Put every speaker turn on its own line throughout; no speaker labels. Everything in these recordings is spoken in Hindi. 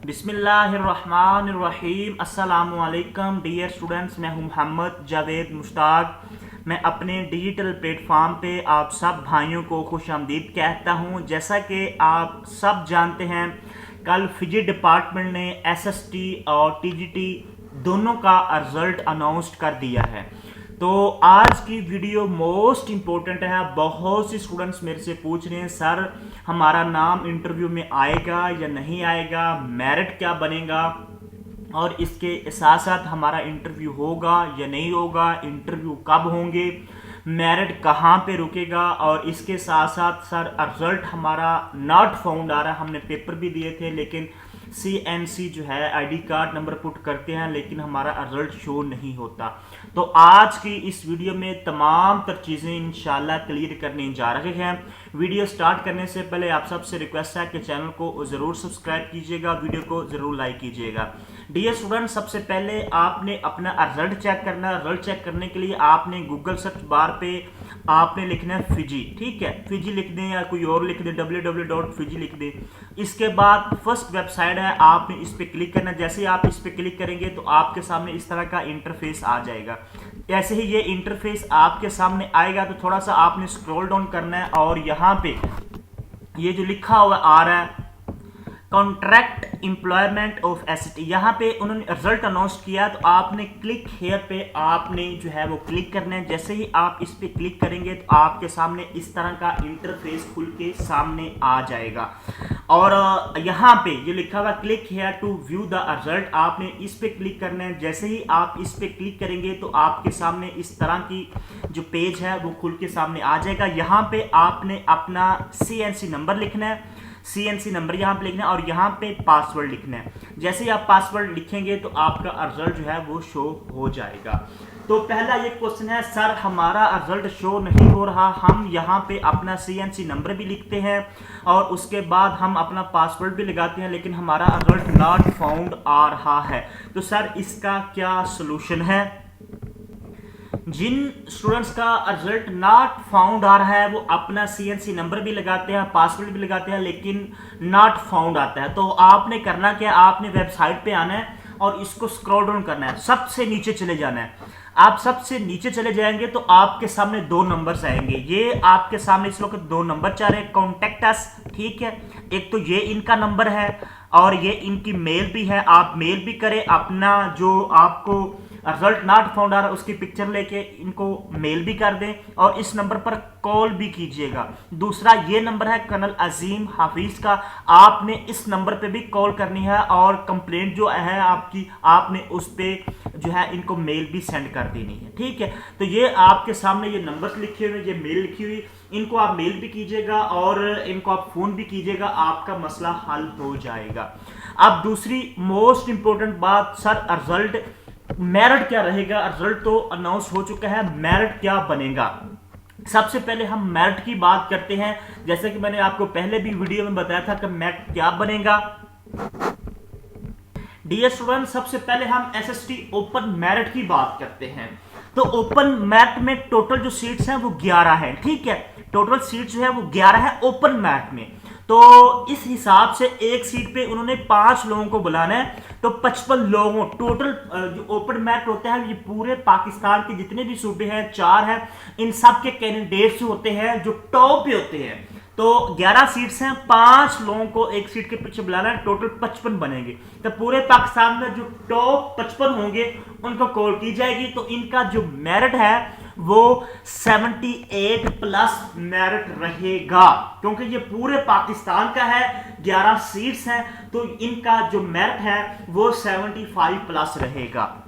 बिस्मिल्लाहिर्रहमानिर्रहीम। अस्सलामुअलैकुम डियर स्टूडेंट्स, मैं हूं मोहम्मद जावेद मुश्ताक। मैं अपने डिजिटल प्लेटफॉर्म पे आप सब भाइयों को खुशामदीद कहता हूं। जैसा कि आप सब जानते हैं, कल फिजी डिपार्टमेंट ने एसएसटी और टीजीटी दोनों का रिजल्ट अनाउंस कर दिया है। तो आज की वीडियो मोस्ट इम्पोर्टेंट है। बहुत सी स्टूडेंट्स मेरे से पूछ रहे हैं, सर हमारा नाम इंटरव्यू में आएगा या नहीं आएगा, मेरिट क्या बनेगा, और इसके साथ साथ हमारा इंटरव्यू होगा या नहीं होगा, इंटरव्यू कब होंगे, मेरिट कहाँ पे रुकेगा, और इसके साथ साथ सर रिजल्ट हमारा नॉट फाउंड आ रहा है। हमने पेपर भी दिए थे लेकिन CNC जो है आईडी कार्ड नंबर पुट करते हैं लेकिन हमारा रिजल्ट शो नहीं होता। तो आज की इस वीडियो में तमाम तर चीज़ें इंशाल्लाह क्लियर करने जा रहे हैं। वीडियो स्टार्ट करने से पहले आप सबसे रिक्वेस्ट है कि चैनल को ज़रूर सब्सक्राइब कीजिएगा, वीडियो को ज़रूर लाइक कीजिएगा। डियर स्टूडेंट, सबसे पहले आपने अपना रिजल्ट चेक करना है। रिजल्ट चेक करने के लिए आपने गूगल सर्च बार पे आपने लिखना है फिजी, ठीक है, फिजी लिख दें या कोई और लिख दें, www.fiji लिख दें। इसके बाद फर्स्ट वेबसाइट है, आपने इस पर क्लिक करना है। जैसे ही आप इस पर क्लिक करेंगे तो आपके सामने इस तरह का इंटरफेस आ जाएगा। ऐसे ही ये इंटरफेस आपके सामने आएगा तो थोड़ा सा आपने स्क्रॉल डाउन करना है और यहाँ पे ये जो लिखा हुआ आ रहा है कॉन्ट्रैक्ट एम्प्लॉयमेंट ऑफ एसटी, यहाँ पे उन्होंने रिजल्ट अनाउंस किया तो आपने क्लिक हेयर पे आपने जो है वो क्लिक करना है। जैसे ही आप इस पे क्लिक करेंगे तो आपके सामने इस तरह का इंटरफेस खुल के सामने आ जाएगा और यहाँ पे ये लिखा हुआ click here to view the result, आपने इस पे क्लिक करना है। जैसे ही आप इस पे क्लिक करेंगे तो आपके सामने इस तरह की जो पेज है वो खुल के सामने आ जाएगा। यहाँ पे आपने अपना CNC नंबर लिखना है, CNC नंबर यहाँ पे लिखना है और यहाँ पे पासवर्ड लिखना है। जैसे ही आप पासवर्ड लिखेंगे तो आपका रिजल्ट जो है वो शो हो जाएगा। तो पहला ये क्वेश्चन है, सर हमारा रिजल्ट शो नहीं हो रहा, हम यहाँ पे अपना CNC नंबर भी लिखते हैं और उसके बाद हम अपना पासवर्ड भी लगाते हैं लेकिन हमारा रिजल्ट नॉट फाउंड आ रहा है। तो सर इसका क्या सोल्यूशन है? जिन स्टूडेंट्स का रिजल्ट नॉट फाउंड आ रहा है वो अपना CNC नंबर भी लगाते हैं, पासवर्ड भी लगाते हैं लेकिन नॉट फाउंड आता है, तो आपने करना क्या, आपने वेबसाइट पे आना है और इसको स्क्रॉल डाउन करना है, सबसे नीचे चले जाना है। आप सबसे नीचे चले जाएंगे तो आपके सामने दो नंबर्स आएंगे। ये आपके सामने इस लोग दो नंबर चाह रहे हैं, कॉन्टेक्ट अस, ठीक है। एक तो ये इनका नंबर है और ये इनकी मेल भी है, आप मेल भी करें, अपना जो आपको रिजल्ट नॉट फाउंड आ रहा है उसकी पिक्चर लेके इनको मेल भी कर दें और इस नंबर पर कॉल भी कीजिएगा। दूसरा ये नंबर है कर्नल अजीम हाफिज का, आपने इस नंबर पे भी कॉल करनी है और कंप्लेंट जो है आपकी, आपने उस पर जो है इनको मेल भी सेंड कर देनी है, ठीक है। तो ये आपके सामने ये नंबर्स लिखे हुए, ये मेल लिखी हुई, इनको आप मेल भी कीजिएगा और इनको आप फोन भी कीजिएगा, आपका मसला हल हो जाएगा। अब दूसरी मोस्ट इंपॉर्टेंट बात, सर रिजल्ट मेरिट क्या रहेगा? रिजल्ट तो अनाउंस हो चुका है, मेरिट क्या बनेगा? सबसे पहले हम मेरिट की बात करते हैं। जैसे कि मैंने आपको पहले भी वीडियो में बताया था कि मेरिट क्या बनेगा। डियर स्टूडेंट, सबसे पहले हम SST ओपन मेरिट की बात करते हैं। तो ओपन मेरिट में टोटल जो सीट्स हैं वो 11 हैं, ठीक है। टोटल सीट जो है वो 11 है ओपन मेरिट में। तो इस हिसाब से एक सीट पे उन्होंने 5 लोगों को बुलाना है, तो 55 लोगों टोटल जो ओपन मैट होता है ये पूरे पाकिस्तान के जितने भी सूबे हैं, 4 हैं, इन सब के कैंडिडेट्स होते हैं जो टॉप पे होते हैं। तो 11 सीट्स हैं, 5 लोगों को एक सीट के पीछे बुलाना है, टोटल 55 बनेंगे। तो पूरे पाकिस्तान में जो टॉप 55 होंगे उनको कॉल की जाएगी। तो इनका जो मेरिट है वो 78 प्लस मेरिट रहेगा, क्योंकि ये पूरे पाकिस्तान का है, 11 सीट्स हैं, तो इनका जो मेरिट है वो 75 प्लस रहेगा।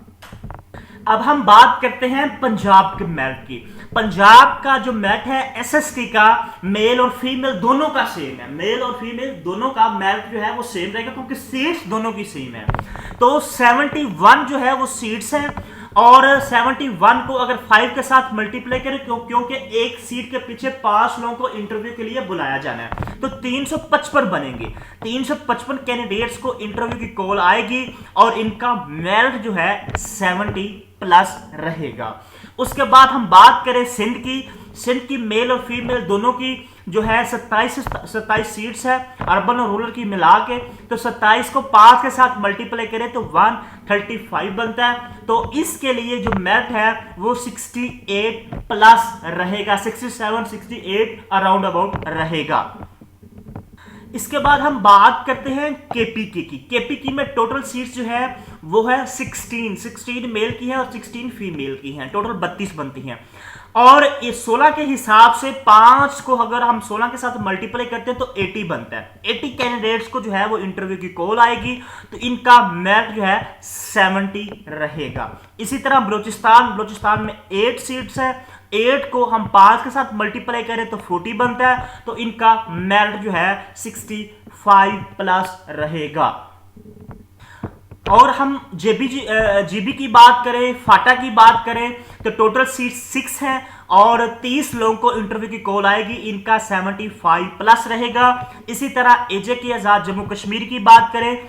अब हम बात करते हैं पंजाब के मेरिट की। पंजाब का जो मेरिट है SST का, मेल और फीमेल दोनों का सेम है, मेल और फीमेल दोनों का मेरिट जो है वो सेम रहेगा क्योंकि सीट्स दोनों की सेम है। तो 71 जो है वो सीट्स हैं और 71 को अगर 5 के साथ मल्टीप्लाई करें क्योंकि एक सीट के पीछे 5 लोगों को इंटरव्यू के लिए बुलाया जाना है, तो 355 बनेंगे। 355 कैंडिडेट्स को इंटरव्यू की कॉल आएगी और इनका मेरिट जो है 70 प्लस रहेगा। उसके बाद हम बात करें सिंध की मेल और फीमेल दोनों की, जो है 27 सीट्स है अर्बन और रूरल की मिला के, तो 27 को 5 के साथ मल्टीप्लाई करें तो 135 बनता है। तो इसके लिए जो मेरिट है वो 68 प्लस रहेगा, 67 68 अराउंड अबाउट रहेगा। इसके बाद हम बात करते हैं केपीके की। केपीके में टोटल सीट्स जो है वो है 16 मेल की है और 16 फीमेल की हैं, टोटल 32 बनती हैं। और ये 16 के हिसाब से 5 को अगर हम 16 के साथ मल्टीप्लाई करते हैं तो 80 बनता है। 80 कैंडिडेट्स को जो है वो इंटरव्यू की कॉल आएगी, तो इनका मेरिट जो है 70 रहेगा। इसी तरह बलूचिस्तान में 8 सीट्स है, 8 को हम 5 के साथ मल्टीप्लाई करें तो 40 बनता है, तो इनका मेरिट जो है 65 प्लस रहेगा। और हम जीबी की बात करें, फाटा की बात करें, तो टोटल सीट 6 हैं और 30 लोगों को इंटरव्यू की कॉल आएगी, इनका 75 प्लस रहेगा। इसी तरह एजे की आजाद जम्मू कश्मीर की बात करें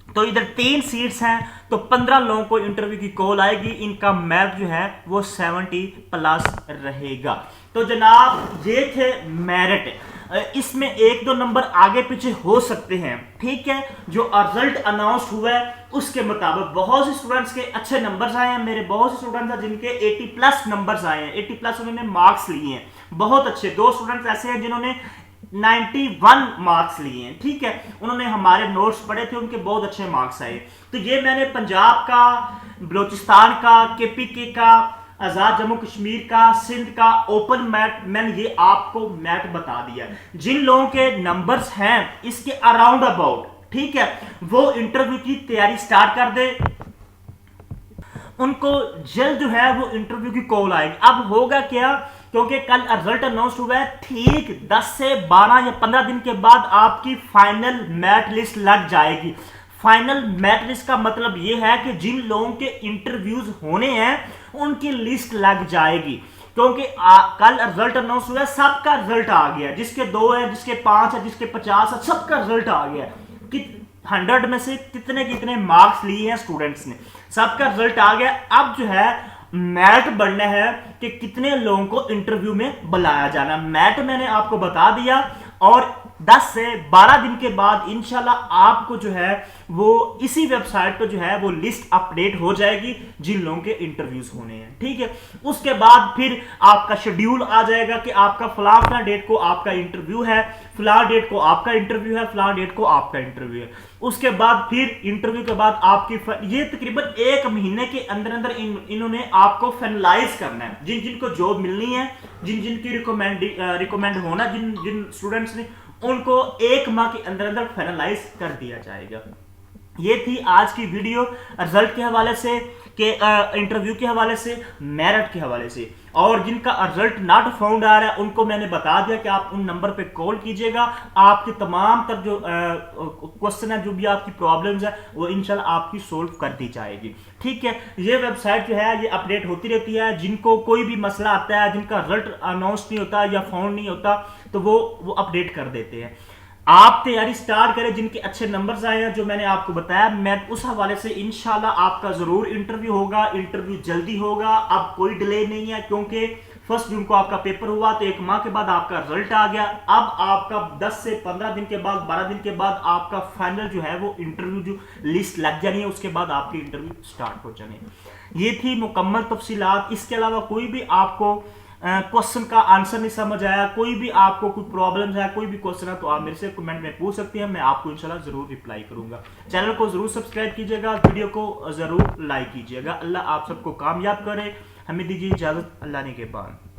तो इधर 3 सीट्स हैं, तो 15 लोगों को इंटरव्यू की कॉल आएगी, इनका मेरिट जो है वो 70 प्लस रहेगा। तो जनाब ये थे मेरिट। इसमें 1-2 नंबर आगे पीछे हो सकते हैं, ठीक है। जो रिजल्ट अनाउंस हुआ है उसके मुताबिक बहुत से स्टूडेंट्स के अच्छे नंबर्स आए हैं, मेरे बहुत से स्टूडेंट्स हैं जिनके 80 प्लस नंबर्स आए हैं, 80 प्लस उन्होंने मार्क्स लिए हैं, बहुत अच्छे। 2 स्टूडेंट्स ऐसे हैं जिन्होंने 91 मार्क्स लिए हैं, ठीक है। उन्होंने हमारे नोट्स पढ़े थे, उनके बहुत अच्छे मार्क्स आए। तो ये मैंने पंजाब का, बलूचिस्तान का, केपीके का, आजाद जम्मू कश्मीर का, सिंध का ओपन मैट, मैंने ये आपको मैट बता दिया। जिन लोगों के नंबर्स हैं इसके अराउंड अबाउट, ठीक है, वो इंटरव्यू की तैयारी स्टार्ट कर दे, उनको जल्द जो है वो इंटरव्यू की कॉल आएगी। अब होगा क्या, क्योंकि कल रिजल्ट अनाउंस हुआ है, ठीक 10 से 12 या 15 दिन के बाद आपकी फाइनल मेरिट लिस्ट लग जाएगी। फाइनल मेरिट लिस्ट का मतलब यह है कि जिन लोगों के इंटरव्यूज होने हैं उनकी लिस्ट लग जाएगी, क्योंकि कल रिजल्ट अनाउंस हुआ है, सबका रिजल्ट आ गया, जिसके 2 है, जिसके 5 है, जिसके 50 है, सबका रिजल्ट आ गया कि 100 में से कितने मार्क्स लिए हैं स्टूडेंट्स ने, सबका रिजल्ट आ गया। अब जो है मैट बढ़ना है कि कितने लोगों को इंटरव्यू में बुलाया जाना। मैट मैंने आपको बता दिया, और 10 से 12 दिन के बाद इंशाल्लाह आपको जो है वो इसी वेबसाइट पर जो है वो लिस्ट अपडेट हो जाएगी जिन लोगों के इंटरव्यूज होने हैं, ठीक है। उसके बाद फिर आपका शेड्यूल आ जाएगा कि आपका फला डेट को आपका इंटरव्यू है, फला डेट को आपका इंटरव्यू है, फला डेट को आपका इंटरव्यू है। उसके बाद फिर इंटरव्यू के बाद आपकी ये तकरीबन 1 महीने के अंदर अंदर इन्होंने आपको फाइनलाइज करना है, जिन जिनको जॉब मिलनी है, जिन जिनकी रिकमेंड होना, जिन स्टूडेंट्स ने, उनको 1 माह के अंदर अंदर फाइनलाइज कर दिया जाएगा। ये थी आज की वीडियो रिजल्ट के हवाले से, के इंटरव्यू के हवाले से, मेरिट के हवाले से। और जिनका रिजल्ट नॉट फाउंड आ रहा है उनको मैंने बता दिया कि आप उन नंबर पे कॉल कीजिएगा, आपके तमाम तर जो क्वेश्चन है, जो भी आपकी प्रॉब्लम्स है, वो इंशाल्लाह आपकी सोल्व कर दी जाएगी, ठीक है। ये वेबसाइट जो है ये अपडेट होती रहती है, जिनको कोई भी मसला आता है, जिनका रिजल्ट अनाउंस नहीं होता या फाउंड नहीं होता, तो वो अपडेट कर देते हैं। आप तैयारी स्टार्ट करें, जिनके अच्छे नंबर्स आए हैं जो मैंने आपको बताया, मैं उस हवाले से इंशाल्लाह आपका जरूर इंटरव्यू होगा, इंटरव्यू जल्दी होगा। अब कोई डिले नहीं है, क्योंकि 1 जून को आपका पेपर हुआ, तो 1 माह के बाद आपका रिजल्ट आ गया। अब आपका 10 से 15 दिन के बाद, 12 दिन के बाद आपका फाइनल जो है वो इंटरव्यू जो लिस्ट लग जानी है, उसके बाद आपके इंटरव्यू स्टार्ट हो जाने। ये थी मुकम्मल तफसीलात। इसके अलावा कोई भी आपको क्वेश्चन का आंसर नहीं समझ आया, कोई भी आपको कोई प्रॉब्लम है, कोई भी क्वेश्चन है, तो आप मेरे से कमेंट में पूछ सकते हैं, मैं आपको इंशाल्लाह जरूर रिप्लाई करूंगा। चैनल को जरूर सब्सक्राइब कीजिएगा, वीडियो को जरूर लाइक कीजिएगा। अल्लाह आप सबको कामयाब करे। हमें दीजिए इजाजत, अल्लाह ने के बाद।